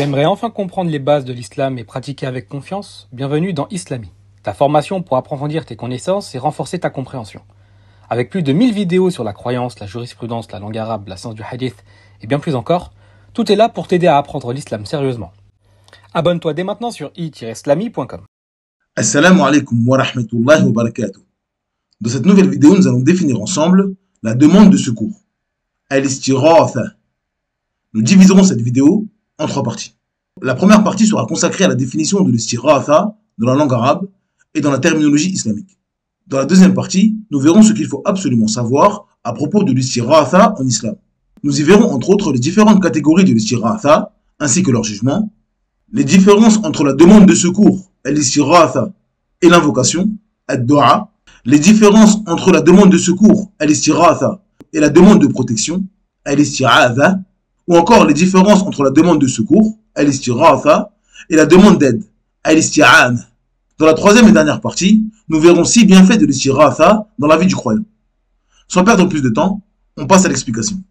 Tu aimerais enfin comprendre les bases de l'islam et pratiquer avec confiance? Bienvenue dans Islami, ta formation pour approfondir tes connaissances et renforcer ta compréhension. Avec plus de 1000 vidéos sur la croyance, la jurisprudence, la langue arabe, la science du hadith et bien plus encore, tout est là pour t'aider à apprendre l'islam sérieusement. Abonne-toi dès maintenant sur i-islami.com. Assalamu alaikum wa rahmatullahi wa barakatuh. Dans cette nouvelle vidéo, nous allons définir ensemble la demande de secours. Al-istighatha. Nous diviserons cette vidéo en 3 parties. La première partie sera consacrée à la définition de l'istighatha dans la langue arabe et dans la terminologie islamique. Dans la deuxième partie, nous verrons ce qu'il faut absolument savoir à propos de l'istighatha en islam. Nous y verrons entre autres les différentes catégories de l'istighatha ainsi que leur jugement, les différences entre la demande de secours, al-istighatha, et l'invocation, ad-du'a, les différences entre la demande de secours, al-istighatha, et la demande de protection, al-isti'adha, ou encore les différences entre la demande de secours, al-istighatha, et la demande d'aide, al-isti'an. Dans la troisième et dernière partie, nous verrons 6 bienfaits de l'istighatha dans la vie du croyant. Sans perdre plus de temps, on passe à l'explication.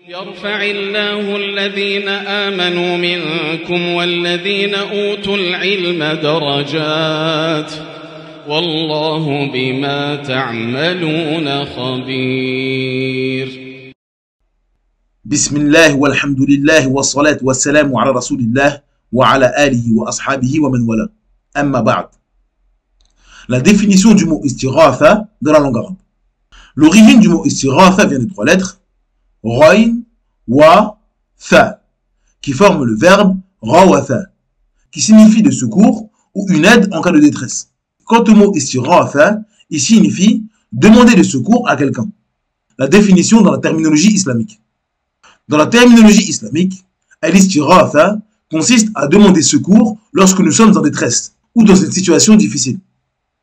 يرفع الله الذين آمنوا منكم والذين أوتوا العلم درجات والله بما تعملون خبير. بسم الله والحمد لله والصلاة والسلام على رسول الله وعلى آله وأصحابه ومن والاه. أما بعد. La définition du mot istighatha dans la langue arabe. L'origine du mot istighatha vient de 3 lettres. Rayn, wa, tha, qui forme le verbe rawatha, qui signifie de secours ou une aide en cas de détresse. Quant au mot istighatha, il signifie demander de secours à quelqu'un. La définition dans la terminologie islamique. Dans la terminologie islamique, al-istighatha consiste à demander secours lorsque nous sommes en détresse ou dans une situation difficile.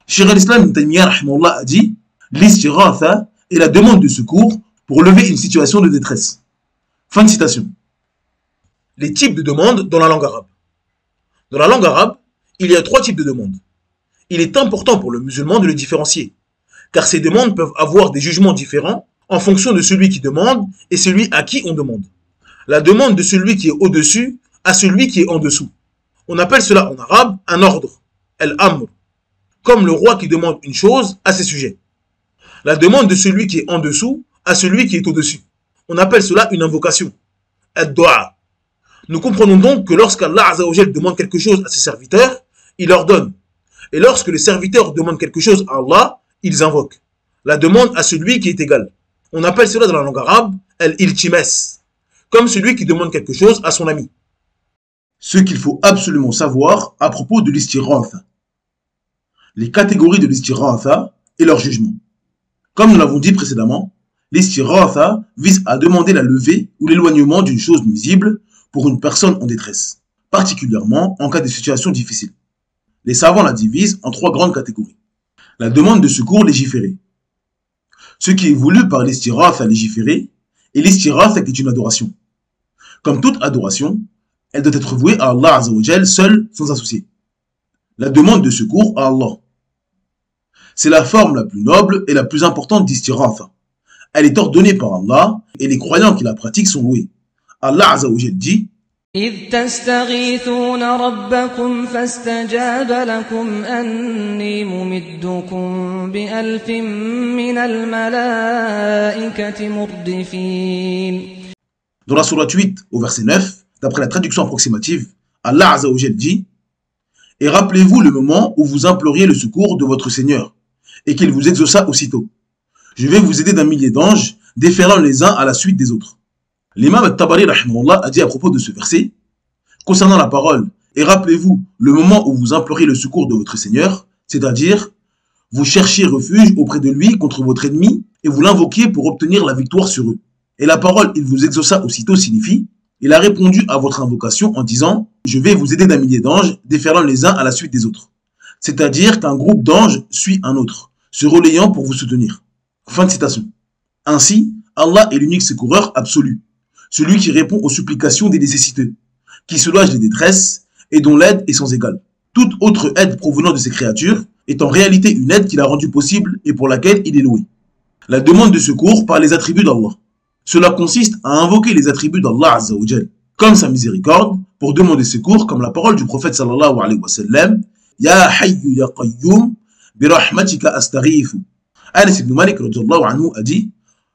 Cheikh al-Islam Ibn Taymiyyah a dit l'istighatha est la demande de secours pour lever une situation de détresse. Fin de citation. Les types de demandes dans la langue arabe. Dans la langue arabe, il y a 3 types de demandes. Il est important pour le musulman de les différencier, car ces demandes peuvent avoir des jugements différents en fonction de celui qui demande et celui à qui on demande. La demande de celui qui est au-dessus à celui qui est en dessous. On appelle cela en arabe un ordre, al-amr, comme le roi qui demande une chose à ses sujets. La demande de celui qui est en dessous à celui qui est au-dessus. On appelle cela une invocation, ad-du'a. Nous comprenons donc que lorsqu'Allah Azza wa Jal demande quelque chose à ses serviteurs, il leur donne. Et lorsque les serviteurs demandent quelque chose à Allah, ils invoquent la demande à celui qui est égal. On appelle cela dans la langue arabe al-iltimas, comme celui qui demande quelque chose à son ami. Ce qu'il faut absolument savoir à propos de l'istighatha. Les catégories de l'istighatha et leur jugement. Comme nous l'avons dit précédemment, l'istighatha vise à demander la levée ou l'éloignement d'une chose nuisible pour une personne en détresse, particulièrement en cas de situation difficile. Les savants la divisent en 3 grandes catégories. La demande de secours légiférée. Ce qui est voulu par l'istighatha légiférée est l'istighatha qui est une adoration. Comme toute adoration, elle doit être vouée à Allah Azza wa Jal seul, sans associé. La demande de secours à Allah. C'est la forme la plus noble et la plus importante d'istighatha. Elle est ordonnée par Allah et les croyants qui la pratiquent sont loués. Allah Azza wa Jal dit إذ تستغيثون ربكم فاستجاب لكم أني ممدكم بألف من الملائكة مردفين. Dans la sourate 8 au verset 9, d'après la traduction approximative, Allah Azza wa Jal dit et rappelez-vous le moment où vous imploriez le secours de votre Seigneur et qu'il vous exauça aussitôt. Je vais vous aider d'un millier d'anges, déferlant les uns à la suite des autres. L'imam al-Tabari rahimahullah a dit à propos de ce verset, concernant la parole, et rappelez-vous le moment où vous implorez le secours de votre Seigneur, c'est-à-dire, vous cherchiez refuge auprès de lui contre votre ennemi et vous l'invoquiez pour obtenir la victoire sur eux. Et la parole, il vous exauça aussitôt signifie, il a répondu à votre invocation en disant, je vais vous aider d'un millier d'anges, déferlant les uns à la suite des autres. C'est-à-dire qu'un groupe d'anges suit un autre, se relayant pour vous soutenir. Fin de citation. Ainsi, Allah est l'unique secoureur absolu, celui qui répond aux supplications des nécessiteux, qui soulage les détresses et dont l'aide est sans égale. Toute autre aide provenant de ces créatures est en réalité une aide qu'il a rendue possible et pour laquelle il est loué. La demande de secours par les attributs d'Allah. Cela consiste à invoquer les attributs d'Allah Azza wa Jal, comme sa miséricorde, pour demander secours, comme la parole du prophète sallallahu alayhi wa sallam, Ya hayyu ya qayyum, bi rahmatika astaghithu. Anas ibn Malik radiyallahu anhu a dit,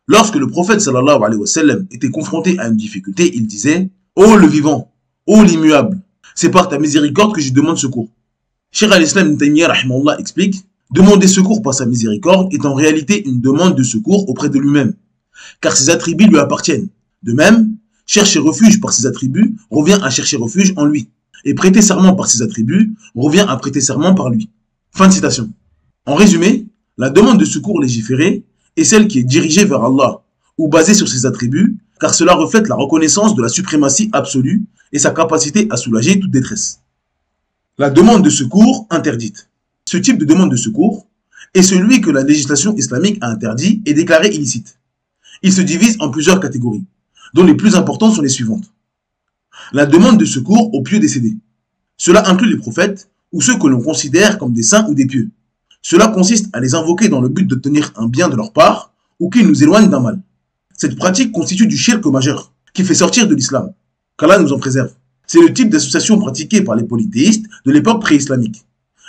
lorsque le prophète sallallahu alayhi wa sallam était confronté à une difficulté, il disait, ô le vivant, ô l'immuable, c'est par ta miséricorde que je demande secours. Cheikh al-Islam ibn Taymiyyah rahimahullah explique, demander secours par sa miséricorde est en réalité une demande de secours auprès de lui-même, car ses attributs lui appartiennent. De même, chercher refuge par ses attributs revient à chercher refuge en lui, et prêter serment par ses attributs revient à prêter serment par lui. Fin de citation. En résumé, la demande de secours légiférée est celle qui est dirigée vers Allah, ou basée sur ses attributs, car cela reflète la reconnaissance de la suprématie absolue et sa capacité à soulager toute détresse. La demande de secours interdite. Ce type de demande de secours est celui que la législation islamique a interdit et déclaré illicite. Il se divise en plusieurs catégories, dont les plus importantes sont les suivantes. La demande de secours aux pieux décédés. Cela inclut les prophètes ou ceux que l'on considère comme des saints ou des pieux. Cela consiste à les invoquer dans le but d'obtenir un bien de leur part ou qu'ils nous éloignent d'un mal. Cette pratique constitue du shirk majeur qui fait sortir de l'islam. Qu'Allah nous en préserve. C'est le type d'association pratiquée par les polythéistes de l'époque pré-islamique.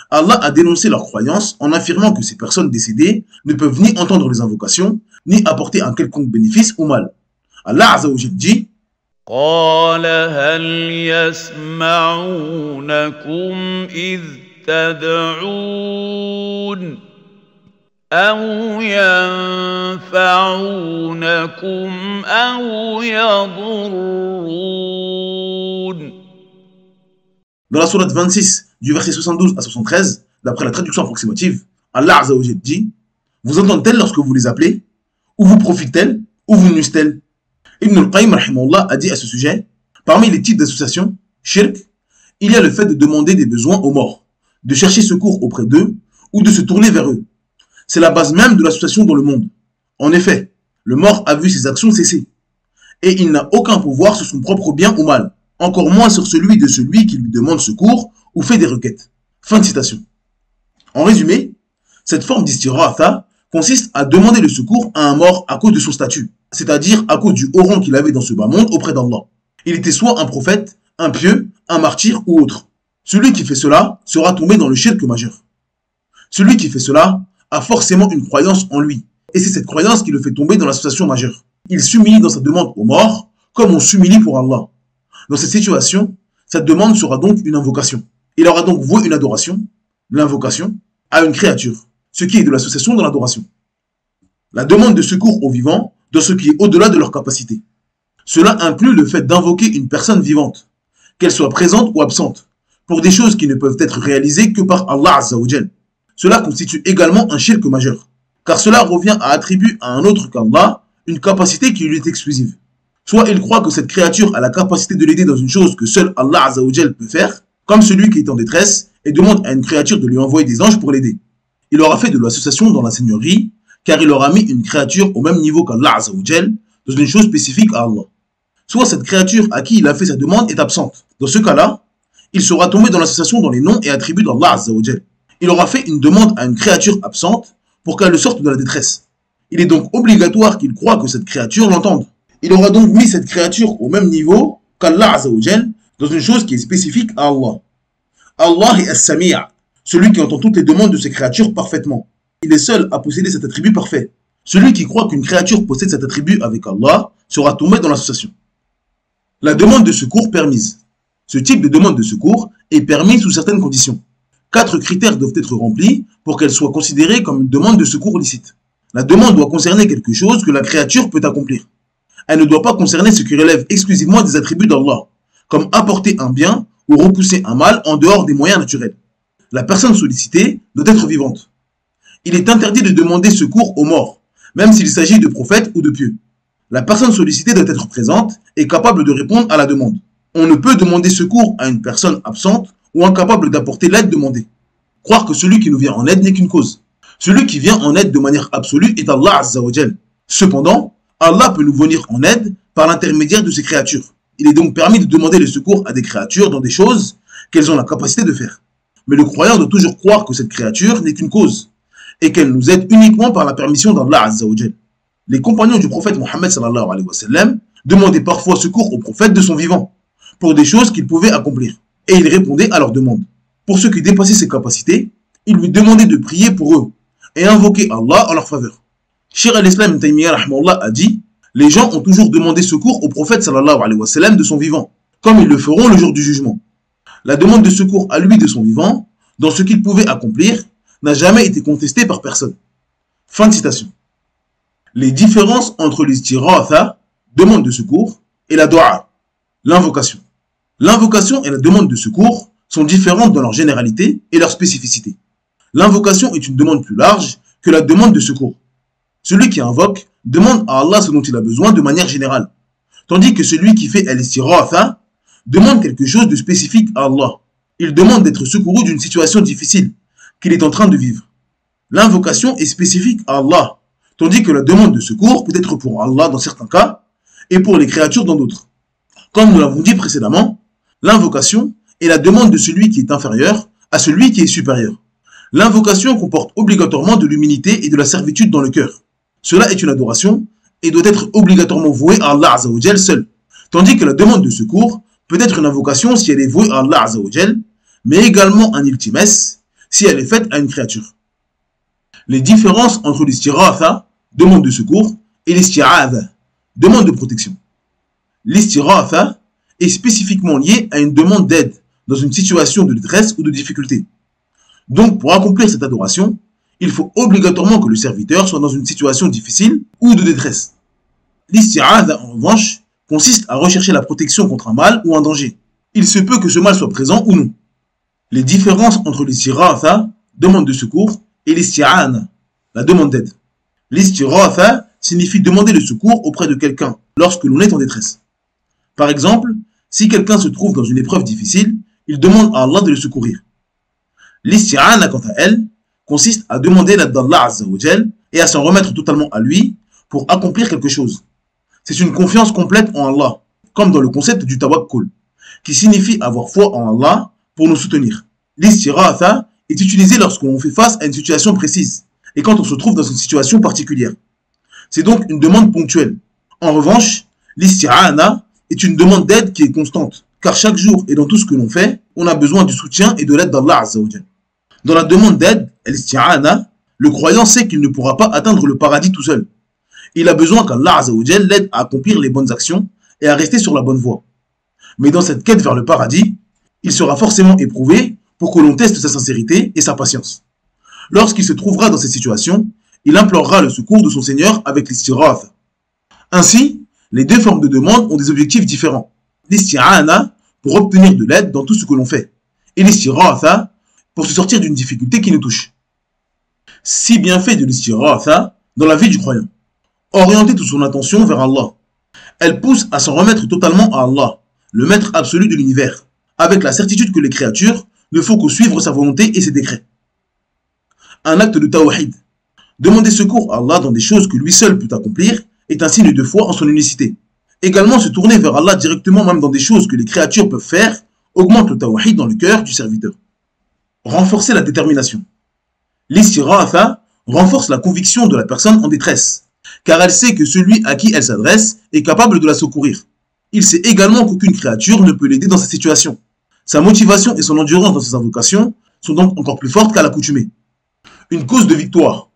Allah a dénoncé leur croyance en affirmant que ces personnes décédées ne peuvent ni entendre les invocations, ni apporter un quelconque bénéfice ou mal. Allah Azza wa Jalla dit قال هل يسمعونكم إذ تدعون أو ينفعونكم أو يضرون. Dans la sourate 26, du verset 72 à 73, d'après la traduction approximative, Allah Azza wa Jalla dit, vous entendent-elles lorsque vous les appelez, ou vous profitent-elles, ou vous nuisent-elles? Ibn al-Qayyim rahimahullah a dit à ce sujet, parmi les types d'associations, shirk, il y a le fait de demander des besoins aux morts, de chercher secours auprès d'eux, ou de se tourner vers eux. C'est la base même de l'association dans le monde. En effet, le mort a vu ses actions cesser, et il n'a aucun pouvoir sur son propre bien ou mal, encore moins sur celui de celui qui lui demande secours ou fait des requêtes. Fin de citation. En résumé, cette forme d'istighatha consiste à demander le secours à un mort à cause de son statut, c'est-à-dire à cause du haut rang qu'il avait dans ce bas monde auprès d'Allah. Il était soit un prophète, un pieux, un martyr ou autre. Celui qui fait cela sera tombé dans le shirk majeur. Celui qui fait cela a forcément une croyance en lui, et c'est cette croyance qui le fait tomber dans l'association majeure. Il s'humilie dans sa demande aux morts, comme on s'humilie pour Allah. Dans cette situation, sa demande sera donc une invocation. Il aura donc voué une adoration, l'invocation, à une créature, ce qui est de l'association dans l'adoration. La demande de secours aux vivants dans ce qui est au-delà de leur capacité. Cela inclut le fait d'invoquer une personne vivante, qu'elle soit présente ou absente, pour des choses qui ne peuvent être réalisées que par Allah Azza wa Jal. Cela constitue également un shirk majeur, car cela revient à attribuer à un autre qu'Allah une capacité qui lui est exclusive. Soit il croit que cette créature a la capacité de l'aider dans une chose que seul Allah Azza wa Jal peut faire, comme celui qui est en détresse et demande à une créature de lui envoyer des anges pour l'aider. Il aura fait de l'association dans la seigneurie, car il aura mis une créature au même niveau qu'Allah Azza wa Jal dans une chose spécifique à Allah. Soit cette créature à qui il a fait sa demande est absente. Dans ce cas-là, il sera tombé dans l'association dans les noms et attributs d'Allah Azza wa Jal. Il aura fait une demande à une créature absente pour qu'elle le sorte de la détresse. Il est donc obligatoire qu'il croie que cette créature l'entende. Il aura donc mis cette créature au même niveau qu'Allah Azza wa Jal dans une chose qui est spécifique à Allah. Allah est As-Sami', celui qui entend toutes les demandes de ses créatures parfaitement. Il est seul à posséder cet attribut parfait. Celui qui croit qu'une créature possède cet attribut avec Allah sera tombé dans l'association. La demande de secours permise. Ce type de demande de secours est permis sous certaines conditions. 4 critères doivent être remplis pour qu'elle soit considérée comme une demande de secours licite. La demande doit concerner quelque chose que la créature peut accomplir. Elle ne doit pas concerner ce qui relève exclusivement des attributs d'Allah, comme apporter un bien ou repousser un mal en dehors des moyens naturels. La personne sollicitée doit être vivante. Il est interdit de demander secours aux morts, même s'il s'agit de prophètes ou de pieux. La personne sollicitée doit être présente et capable de répondre à la demande. On ne peut demander secours à une personne absente ou incapable d'apporter l'aide demandée. Croire que celui qui nous vient en aide n'est qu'une cause. Celui qui vient en aide de manière absolue est Allah Azza wa Jal. Cependant, Allah peut nous venir en aide par l'intermédiaire de ses créatures. Il est donc permis de demander le secours à des créatures dans des choses qu'elles ont la capacité de faire. Mais le croyant doit toujours croire que cette créature n'est qu'une cause et qu'elle nous aide uniquement par la permission d'Allah Azza wa Jal. Les compagnons du prophète Mohammed sallallahu alayhi wa sallam demandaient parfois secours au prophète de son vivant. pour des choses qu'il pouvait accomplir. Et il répondait à leurs demandes. Pour ceux qui dépassaient ses capacités, il lui demandait de prier pour eux et invoquer Allah en leur faveur. Cheikh al-Islam Ibn Taymiyyah a dit: les gens ont toujours demandé secours au prophète sallallahu alayhi wa sallam de son vivant, comme ils le feront le jour du jugement. La demande de secours à lui de son vivant, dans ce qu'il pouvait accomplir, n'a jamais été contestée par personne. Fin de citation. Les différences entre l'istighatha, demande de secours, et la dua, l'invocation. L'invocation et la demande de secours sont différentes dans leur généralité et leur spécificité. L'invocation est une demande plus large que la demande de secours. Celui qui invoque demande à Allah ce dont il a besoin de manière générale, tandis que celui qui fait al-istighatha demande quelque chose de spécifique à Allah. Il demande d'être secouru d'une situation difficile qu'il est en train de vivre. L'invocation est spécifique à Allah, tandis que la demande de secours peut être pour Allah dans certains cas et pour les créatures dans d'autres. Comme nous l'avons dit précédemment, l'invocation est la demande de celui qui est inférieur à celui qui est supérieur. L'invocation comporte obligatoirement de l'humilité et de la servitude dans le cœur. Cela est une adoration et doit être obligatoirement vouée à Allah Azza wa Jal seul, tandis que la demande de secours peut être une invocation si elle est vouée à Allah Azza wa Jal, mais également un iltimès si elle est faite à une créature. Les différences entre l'istighatha, demande de secours, et l'isti'adha, demande de protection. L'istighatha est spécifiquement liée à une demande d'aide dans une situation de détresse ou de difficulté. Donc, pour accomplir cette adoration, il faut obligatoirement que le serviteur soit dans une situation difficile ou de détresse. L'isti'adha, en revanche, consiste à rechercher la protection contre un mal ou un danger. Il se peut que ce mal soit présent ou non. Les différences entre l'istighatha, demande de secours, et l'isti'ana, la demande d'aide. L'istighatha signifie demander le secours auprès de quelqu'un lorsque l'on est en détresse. Par exemple, si quelqu'un se trouve dans une épreuve difficile, il demande à Allah de le secourir. L'isti'ana, quant à elle, consiste à demander l'aide d'Allah Azza wa Jal et à s'en remettre totalement à lui pour accomplir quelque chose. C'est une confiance complète en Allah, comme dans le concept du tawakkul, qui signifie avoir foi en Allah pour nous soutenir. L'istighatha est utilisé lorsque l'on fait face à une situation précise et quand on se trouve dans une situation particulière. C'est donc une demande ponctuelle. En revanche, l'isti'ana est une demande d'aide qui est constante, car chaque jour et dans tout ce que l'on fait, on a besoin du soutien et de l'aide d'Allah Azza wa Jal. Dans la demande d'aide, l'isti'ana, le croyant sait qu'il ne pourra pas atteindre le paradis tout seul. Il a besoin qu'Allah Azza wa Jal l'aide à accomplir les bonnes actions et à rester sur la bonne voie. Mais dans cette quête vers le paradis, il sera forcément éprouvé pour que l'on teste sa sincérité et sa patience. Lorsqu'il se trouvera dans cette situation, il implorera le secours de son Seigneur avec l'istighatha. Ainsi, les deux formes de demande ont des objectifs différents. L'isti'ana pour obtenir de l'aide dans tout ce que l'on fait, et l'istighatha pour se sortir d'une difficulté qui nous touche. Six bienfaits de l'istighatha dans la vie du croyant. Orienter toute son attention vers Allah. Elle pousse à s'en remettre totalement à Allah, le maître absolu de l'univers, avec la certitude que les créatures ne font que suivre sa volonté et ses décrets. Un acte de tawhid. Demander secours à Allah dans des choses que lui seul peut accomplir est un signe de foi en son unicité. Également, se tourner vers Allah directement, même dans des choses que les créatures peuvent faire, augmente le tawhid dans le cœur du serviteur. Renforcer la détermination. L'istighatha renforce la conviction de la personne en détresse, car elle sait que celui à qui elle s'adresse est capable de la secourir. Il sait également qu'aucune créature ne peut l'aider dans cette situation. Sa motivation et son endurance dans ses invocations sont donc encore plus fortes qu'à l'accoutumée. Une cause de victoire.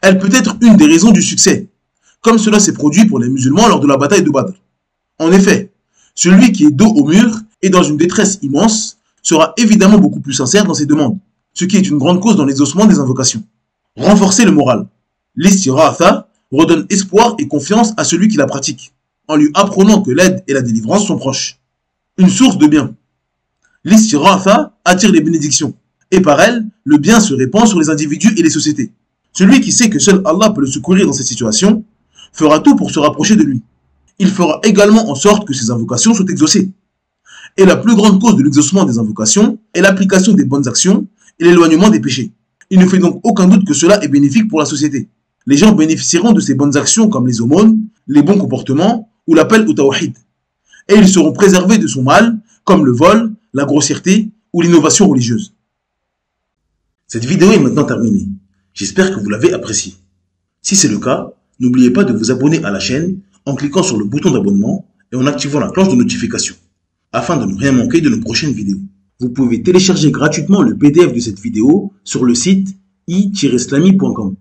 Elle peut être une des raisons du succès, comme cela s'est produit pour les musulmans lors de la bataille de Badr. En effet, celui qui est dos au mur et dans une détresse immense sera évidemment beaucoup plus sincère dans ses demandes, ce qui est une grande cause dans l'exaucement des invocations. Renforcer le moral. L'istighatha redonne espoir et confiance à celui qui la pratique, en lui apprenant que l'aide et la délivrance sont proches. Une source de bien. L'istighatha attire les bénédictions, et par elle, le bien se répand sur les individus et les sociétés. Celui qui sait que seul Allah peut le secourir dans cette situation, fera tout pour se rapprocher de lui. Il fera également en sorte que ses invocations soient exaucées. Et la plus grande cause de l'exaucement des invocations est l'application des bonnes actions et l'éloignement des péchés. Il ne fait donc aucun doute que cela est bénéfique pour la société. Les gens bénéficieront de ces bonnes actions comme les aumônes, les bons comportements ou l'appel au tawhid. Et ils seront préservés de son mal, comme le vol, la grossièreté ou l'innovation religieuse. Cette vidéo est maintenant terminée. J'espère que vous l'avez appréciée. Si c'est le cas, n'oubliez pas de vous abonner à la chaîne en cliquant sur le bouton d'abonnement et en activant la cloche de notification. afin de ne rien manquer de nos prochaines vidéos. Vous pouvez télécharger gratuitement le PDF de cette vidéo sur le site i-islami.com.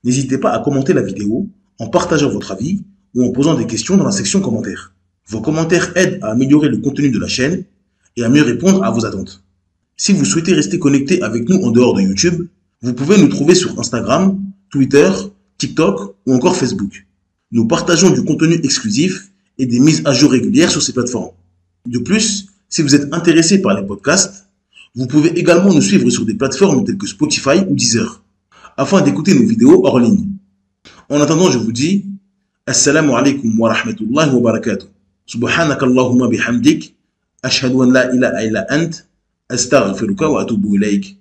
N'hésitez pas à commenter la vidéo en partageant votre avis ou en posant des questions dans la section commentaires. Vos commentaires aident à améliorer le contenu de la chaîne et à mieux répondre à vos attentes. Si vous souhaitez rester connecté avec nous en dehors de YouTube, vous pouvez nous trouver sur Instagram, Twitter, TikTok ou encore Facebook. Nous partageons du contenu exclusif et des mises à jour régulières sur ces plateformes. De plus, si vous êtes intéressé par les podcasts, vous pouvez également nous suivre sur des plateformes telles que Spotify ou Deezer, afin d'écouter nos vidéos hors ligne. En attendant, je vous dis Assalamu alaikum wa rahmatullahi wa barakatuh. Subhanaka Allahumma bihamdik. Ashhadu an la ilaha illa ant. Astaghfiruka wa atubu ilayk.